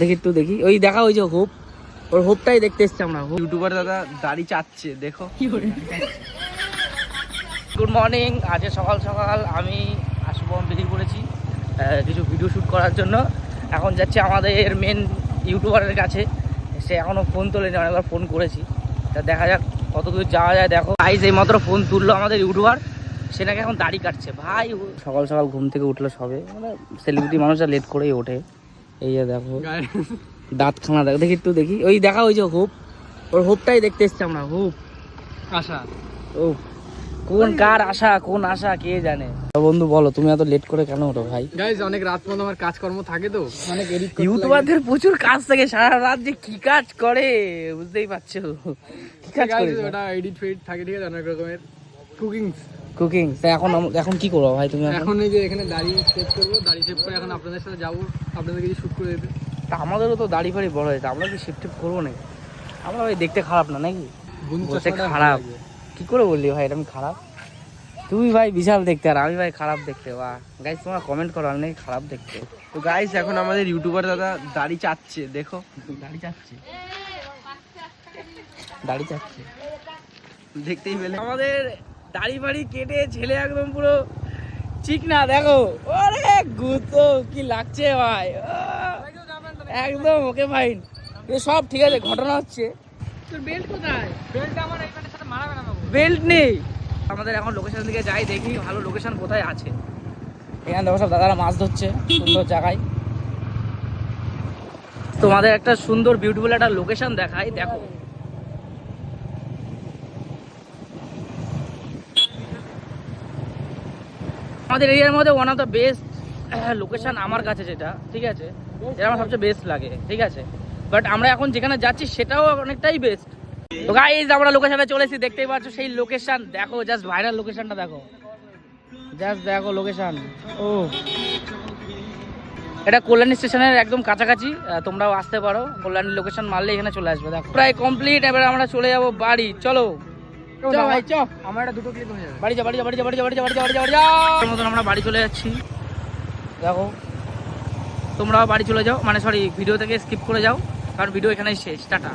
দেখি একটু দেখি, ওই দেখা ওই যে হোপ, ওর হোপটাই দেখতে এসছি আমরা। ইউটিউবার দাদা দাড়ি চাচ্ছে, দেখো কি করে। গুড মর্নিং, আজ সকাল সকাল আমি আশুভন বেরিয়ে পড়েছি কিছু ভিডিও শ্যুট করার জন্য। এখন যাচ্ছি আমাদের মেন ইউটিউবারের কাছে, সে এখনও ফোন তোলেনি, অনেকবার ফোন করেছি, তা দেখা যাক কত দূর যাওয়া যায়। দেখো গাইস, এই মাত্র ফোন তুললো আমাদের ইউটিউবার, সে নাকি এখন দাড়ি কাটছে। ভাই সকাল সকাল ঘুম থেকে উঠলো সবে, মানে সেলিব্রিটি মানুষরা লেট করেই ওঠে। এই যে দেখো দাঁতখানা, দেখো দেখি একটু দেখি, ওই দেখা ওই যে হোপ, ওর হোপটাই দেখতে এসছি আমরা। হোপ আশা, ও কোন কার আশা, কোন আশা কে জানে। বন্ধু বলো, তুমি এত লেট করে কেন ওঠো ভাই? গাইস অনেক রাত পর্যন্ত আমার কাজকর্ম থাকে, তো অনেক এডিট করতে ইউটিউবারদের প্রচুর কাজ থাকে, সারা রাত যে কি কাজ করে বুঝতেই পারছো। কি কাজ করে? ওটা এডিট ফেডিট থাকে, ঠিক আছে, অনেক রকমের কুকিং। তা এখন কি করবো ভাই তুমি? এখন এই যে এখানে দাড়ি শেভ করবো, দাড়ি শেভ করে এখন আপনাদের সাথে যাবো, আপনাদের কিছু শুট করে দিতে। তা আমাদেরও তো দাড়ি ফাড়ি বড় হয়েছে, আমরা কি শিফট করবো নাকি? আমরা ভাই দেখতে খারাপ না নাকি? বলতে খারাপ কি করে বললি ভাই? এটা আমি খারাপ? তুমি ভাই বিশাল দেখতে, আর আমি ভাই খারাপ দেখতে। বাহ গাইস, তোমরা কমেন্ট করো আমি নাকি খারাপ দেখতে। তো গাইস, এখন আমাদের ইউটিউবার দাদা দাড়ি চাচ্ছে, দেখো দাড়ি চাচ্ছে, দাড়ি চাচ্ছে, দেখতেই পেলে। আমাদের দাড়ি ফাড়ি কেটে ছেলে একদম পুরো চিকনা, দেখো ওরে গুতো কি লাগছে ভাই, একদম ওকে ফাইন। সব ঠিক আছে, ঘটনা হচ্ছে তোর বেল্ট কোথায়? বেল্ট আমার এই প্যান্টের সাথে মানাবে না বাবু। বেল্ট নেই। আমাদের এখন লোকেশন দিকে যাই, দেখি ভালো লোকেশন কোথায় আছে। এখানে দেখো সব দাদারা মাছ ধরছে সুন্দর জায়গায়। তোমাদের একটা সুন্দর বিউটিফুল একটা লোকেশন দেখাই, দেখো আমাদের এরিয়ার মধ্যে one of the best location আমার কাছে, যেটা ঠিক আছে, যেটা আমার সবচেয়ে বেস্ট লাগে, ঠিক আছে। বাট আমরা এখন যেখানে যাচ্ছি সেটাও অনেকটাই বেস্ট। তো গাইস, আমরা লোকেশনে চলে এসেছি, দেখতেই পাচ্ছ সেই লোকেশন। দেখো জাস্ট ভাইরাল লোকেশনটা দেখো, জাস্ট দেখো লোকেশন। ও এটা কল্যাণী স্টেশনের একদম কাছাকাছি, তোমরাও আসতে পারো। কল্যাণী লোকেশন মারলে এখানে চলে আসবে। দেখো প্রায় কমপ্লিট, এবার আমরা চলে যাবো বাড়ি। চলো ভাই, চ আমার এটা দুটো ক্লিক হয়ে যাবে। বাড়ি যা, বাড়ি যা, বাড়ি যা, বাড়ি যা, বাড়ি যা, বাড়ি যা, বাড়ি যা, বাড়ি যা। মতন আমরা বাড়ি চলে যাচ্ছি। দেখো তোমরাও বাড়ি চলে যাও, মানে সরি ভিডিও থেকে স্কিপ করে যাও, কারণ ভিডিও এখানেই শেষ। টাটা।